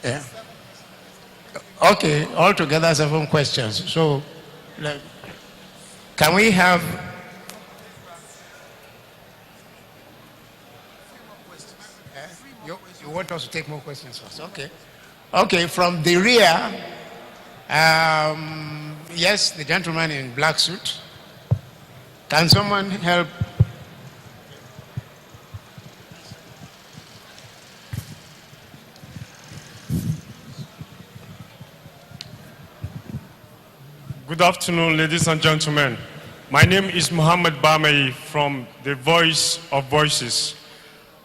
Yeah. Okay, altogether 7 questions. So, can we have... You want us to take more questions first? Okay. Okay, from the rear, yes, the gentleman in black suit. Can someone help? Good afternoon, ladies and gentlemen. My name is Muhammad Bamei from the Voice of Voices.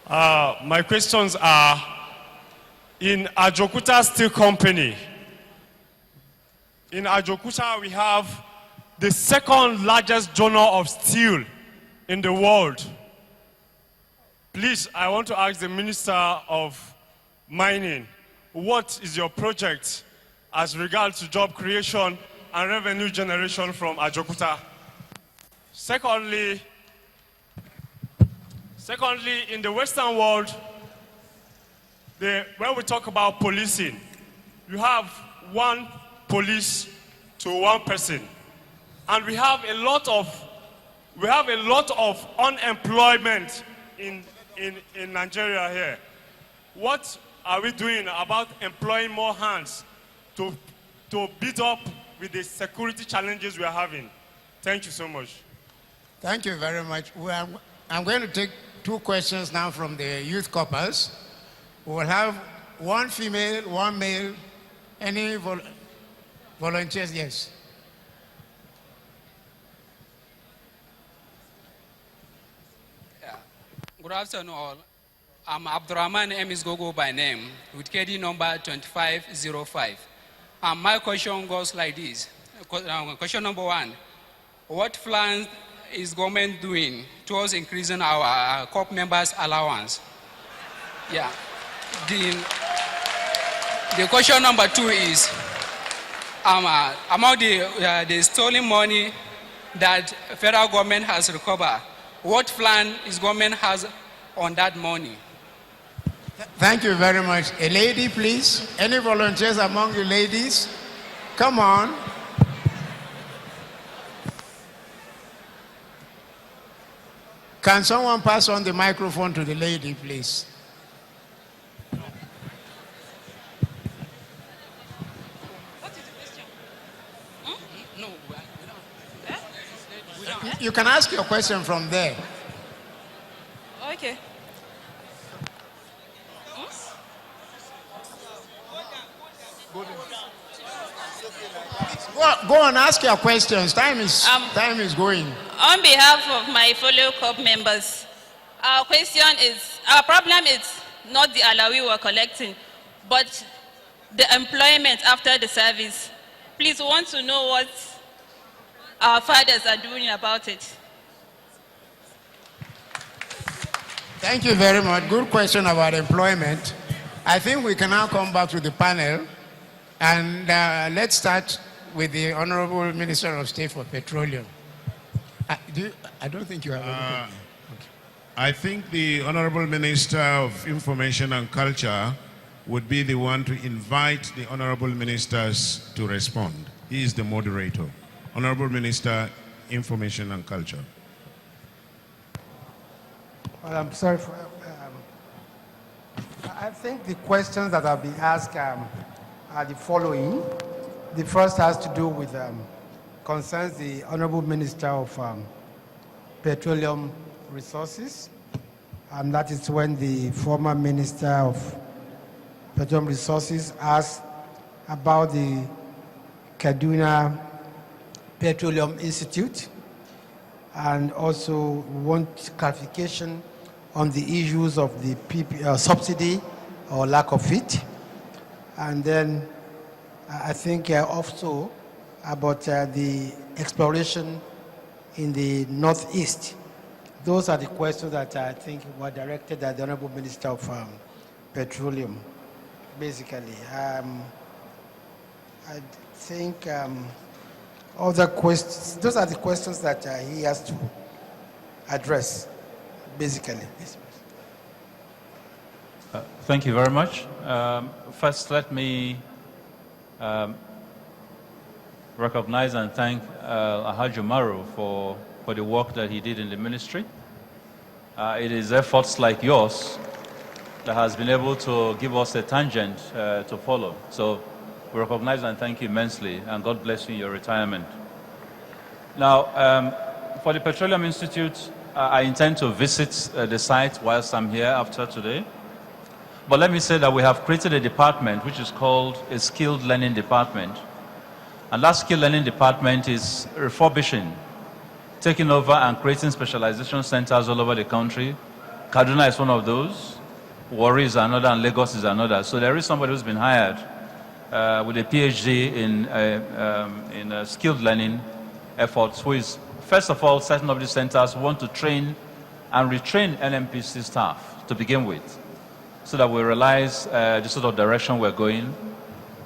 My questions are, in Ajokuta Steel Company, in Ajokuta we have the second largest donor of steel in the world. Please, I want to ask the Minister of Mining, what is your project as regards to job creation and revenue generation from Ajokuta? Secondly, in the Western world, when we talk about policing, you have 1 police to 1 person. And we have a lot of unemployment in Nigeria here. What are we doing about employing more hands to beat up with the security challenges we are having? Thank you so much. Thank you very much. I'm going to take 2 questions now from the youth corpus. We will have 1 female, 1 male. Any volunteers? Yes. Yeah. Good afternoon all. I'm Abdurrahman Emis Gogo by name, with KD number 2505. My question goes like this. Question number 1. What plans is government doing towards increasing our corp members' allowance? Yeah. The question number 2 is, among the stolen money that federal government has recovered, what plan is government has on that money? Thank you very much. A lady, please. Any volunteers among you ladies? Come on. Can someone pass on the microphone to the lady, please? What is the question? No. You can ask your question from there. Okay. Go and ask your questions. Time is going. On behalf of my fellow corp members, our problem is not the alawi we're collecting, but the employment after the service. Please, we want to know what our fathers are doing about it. Thank you very much. Good question about employment. I think we can now come back to the panel, and let's start with the Honorable Minister of State for Petroleum. I don't think you have anything. Okay. I think the Honorable Minister of Information and Culture would be the one to invite the Honorable Ministers to respond. He is the moderator. Honorable Minister, Information and Culture. Well, I'm sorry for... I think the questions that have been asked are the following. The first has to do with, concerns the Honorable Minister of Petroleum Resources. And that is when the former Minister of Petroleum Resources asked about the Kaduna Petroleum Institute, and also want clarification on the issues of the subsidy or lack of it. And then I think also about the exploration in the Northeast. Those are the questions that I think were directed at the Honorable Minister of Petroleum, basically. I think other questions, those are the questions that he has to address, basically. Thank you very much. First, let me recognize and thank Alhaji Umaru for the work that he did in the ministry. It is efforts like yours that has been able to give us a tangent to follow. So we recognize and thank you immensely, and God bless you in your retirement. Now, for the Petroleum Institute, I intend to visit the site whilst I'm here after today. But let me say that we have created a department which is called a Skilled Learning Department. And that Skilled Learning Department is refurbishing, taking over and creating specialization centers all over the country. Kaduna is one of those, Warri is another, and Lagos is another. So there is somebody who's been hired with a PhD in skilled learning efforts, who is, first of all, setting up these centers, want to train and retrain NNPC staff to begin with, so that we realize the sort of direction we're going.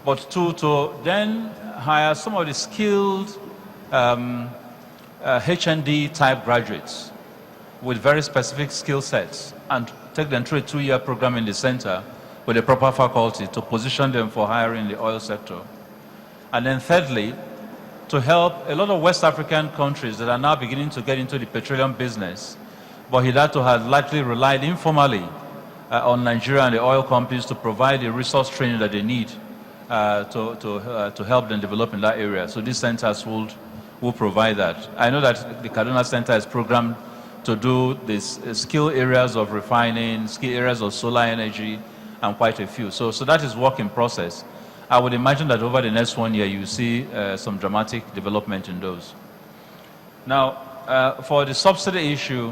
But two, to then hire some of the skilled HND type graduates with very specific skill sets and take them through a 2-year program in the center with a proper faculty to position them for hiring in the oil sector. And then thirdly, to help a lot of West African countries that are now beginning to get into the petroleum business, but hitherto had likely relied informally on Nigeria and the oil companies to provide the resource training that they need to help them develop in that area. So these centers will provide that. I know that the Kaduna Center is programmed to do these skill areas of refining, skill areas of solar energy, and quite a few. So that is work in process. I would imagine that over the next 1 year, you see some dramatic development in those. Now, for the subsidy issue,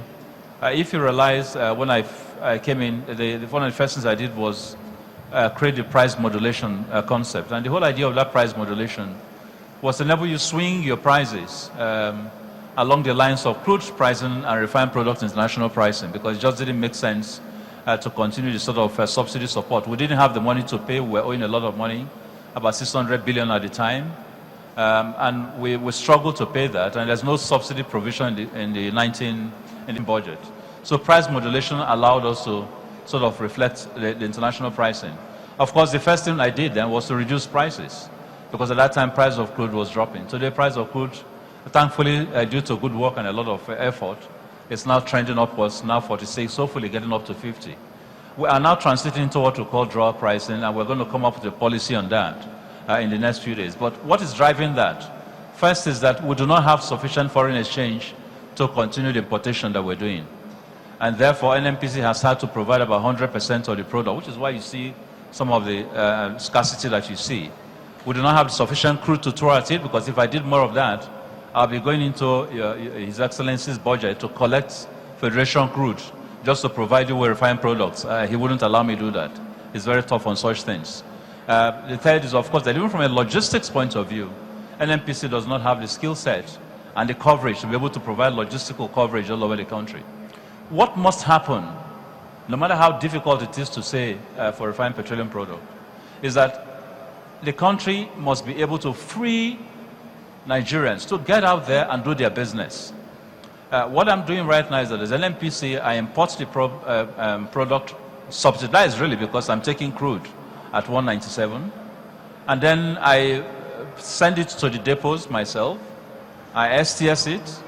if you realize when I came in, one of the first things I did was create the price modulation concept. And the whole idea of that price modulation was to enable you swing your prices along the lines of crude pricing and refined product international pricing, because it just didn't make sense to continue the sort of subsidy support. We didn't have the money to pay. We were owing a lot of money, about 600 billion at the time. And we struggled to pay that, and there's no subsidy provision in the budget. So price modulation allowed us to sort of reflect the international pricing. Of course, the first thing I did then was to reduce prices, because at that time, price of crude was dropping. Today, price of crude, thankfully, due to good work and a lot of effort, it's now trending upwards, now 46, hopefully getting up to 50. We are now transiting to what we call draw pricing, and we're going to come up with a policy on that in the next few days. But what is driving that? First is that we do not have sufficient foreign exchange to continue the importation that we're doing. And therefore, NNPC has had to provide about 100% of the product, which is why you see some of the scarcity that you see. We do not have sufficient crude to throw at it, because if I did more of that, I'll be going into His Excellency's budget to collect Federation crude just to provide you with refined products. He wouldn't allow me to do that. He's very tough on such things. The third is, of course, that even from a logistics point of view, NNPC does not have the skill set and the coverage to be able to provide logistical coverage all over the country. What must happen, no matter how difficult it is to say for refined petroleum product, is that the country must be able to free Nigerians to get out there and do their business. What I'm doing right now is that as NNPC, I import the product subsidized really, because I'm taking crude at 197, and then I send it to the depots myself. I STS it,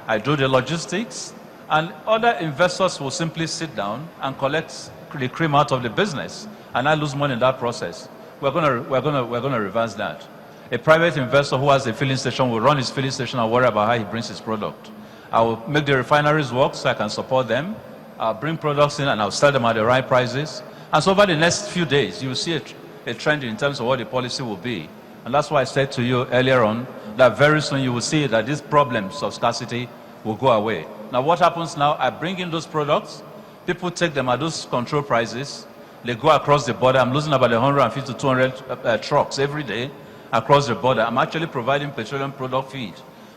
I do the logistics, and other investors will simply sit down and collect the cream out of the business, and I lose money in that process. We're gonna reverse that. A private investor who has a filling station will run his filling station and worry about how he brings his product. I will make the refineries work so I can support them. I'll bring products in and I'll sell them at the right prices. And so over the next few days, you will see a trend in terms of what the policy will be. And that's why I said to you earlier on that very soon you will see that these problems of scarcity will go away. Now what happens now, I bring in those products, people take them at those control prices, they go across the border. I'm losing about 150 to 200 trucks every day across the border. I'm actually providing petroleum product feed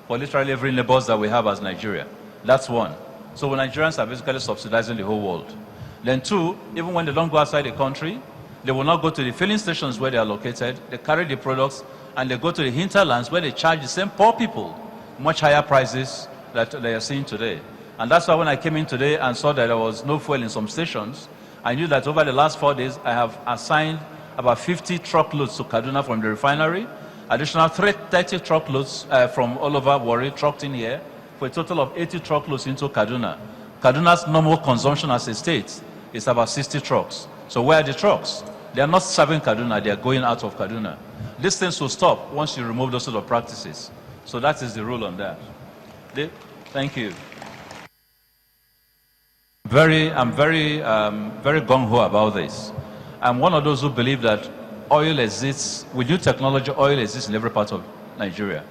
for literally every neighbors that we have as Nigeria. That's one. So when Nigerians are basically subsidizing the whole world. Then two, even when they don't go outside the country, they will not go to the filling stations where they are located. They carry the products and they go to the hinterlands where they charge the same poor people much higher prices that they are seeing today. And that's why when I came in today and saw that there was no fuel in some stations, I knew that over the last 4 days, I have assigned about 50 truckloads to Kaduna from the refinery, additional 30 truckloads from all over Warri trucked in here, for a total of 80 truckloads into Kaduna. Kaduna's normal consumption as a state is about 60 trucks. So where are the trucks? They are not serving Kaduna, they are going out of Kaduna. These things will stop once you remove those sort of practices. So that is the rule on that. Thank you. I'm very gung-ho about this. I'm one of those who believe that oil exists, with new technology, oil exists in every part of Nigeria.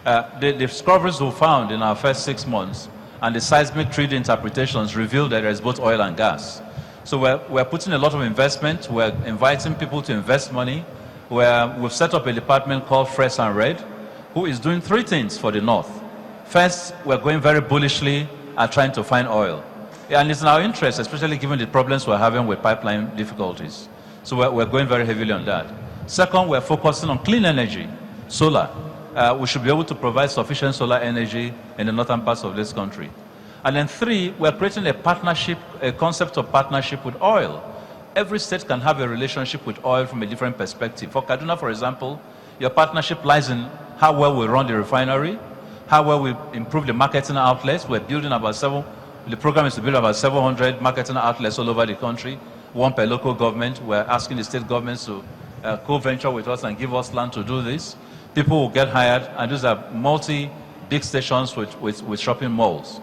The discoveries we found in our first 6 months and the seismic 3D interpretations reveal that there is both oil and gas. So we're putting a lot of investment, we're inviting people to invest money, we've set up a department called Fresh and Red, who is doing 3 things for the North. First, we're going very bullishly at trying to find oil. And it's in our interest, especially given the problems we're having with pipeline difficulties. So we're going very heavily on that. Second, we're focusing on clean energy, solar. We should be able to provide sufficient solar energy in the northern parts of this country. And then 3, we're creating a partnership, a concept of partnership with oil. Every state can have a relationship with oil from a different perspective. For Kaduna, for example, your partnership lies in how well we run the refinery, how well we improve the marketing outlets. We're building about the program is to build about 700 marketing outlets all over the country, 1 per local government. We're asking the state governments to co-venture with us and give us land to do this. People will get hired, and these are multi-big stations with shopping malls,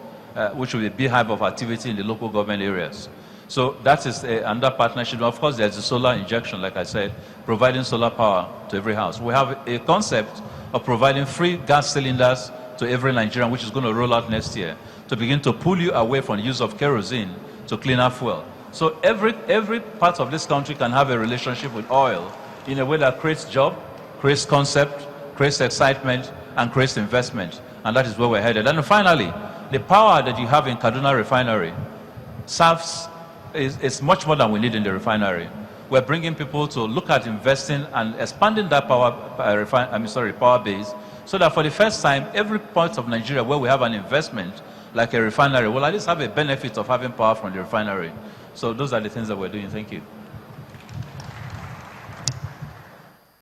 which will be a beehive of activity in the local government areas. So that is another partnership. Of course, there's the solar injection, like I said, providing solar power to every house. We have a concept of providing free gas cylinders to every Nigerian, which is going to roll out next year, to begin to pull you away from the use of kerosene to cleaner fuel. So every part of this country can have a relationship with oil in a way that creates job, creates concept, creates excitement, and creates investment. And that is where we're headed. And finally, the power that you have in Kaduna Refinery is much more than we need in the refinery. We're bringing people to look at investing and expanding that power base, so that for the first time, every part of Nigeria where we have an investment, like a refinery, will at least have a benefit of having power from the refinery. So those are the things that we're doing. Thank you.